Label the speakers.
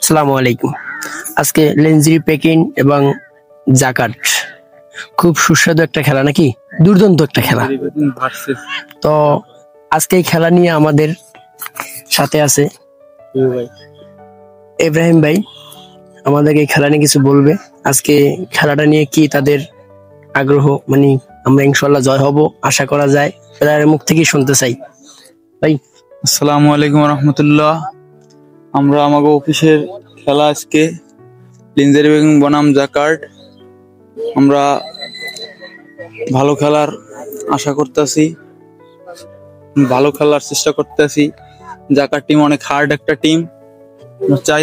Speaker 1: আসসালামু আলাইকুম। আজকে লেনজিরি পেকিন এবং জাকার্ট খুব সুস্বাদু একটা খেলা নাকি? দুর্দান্ত একটা খেলা। তো আজকে এই খেলা নিয়ে আমাদের সাথে আছে ইব্রাহিম ভাই, আমাদেরকে এই খেলা নিয়ে কিছু বলবে। আজকে খেলাটা নিয়ে কি তাদের আগ্রহ, মানে আমরা ইনশাল্লাহ জয় হব আশা করা যায়, তাদের মুখ থেকেই শুনতে চাই ভাই।
Speaker 2: আসসালামু আলাইকুম রহমতুল্লাহ। আমরা আমাকে অফিসের খেলা আজকে লিনজারি বেগম বনাম জাকার্ড। আমরা ভালো খেলার আশা করতেছি, ভালো খেলার চেষ্টা করতেছি। জাকার্ড টিম অনেক হার্ড একটা টিম, চাই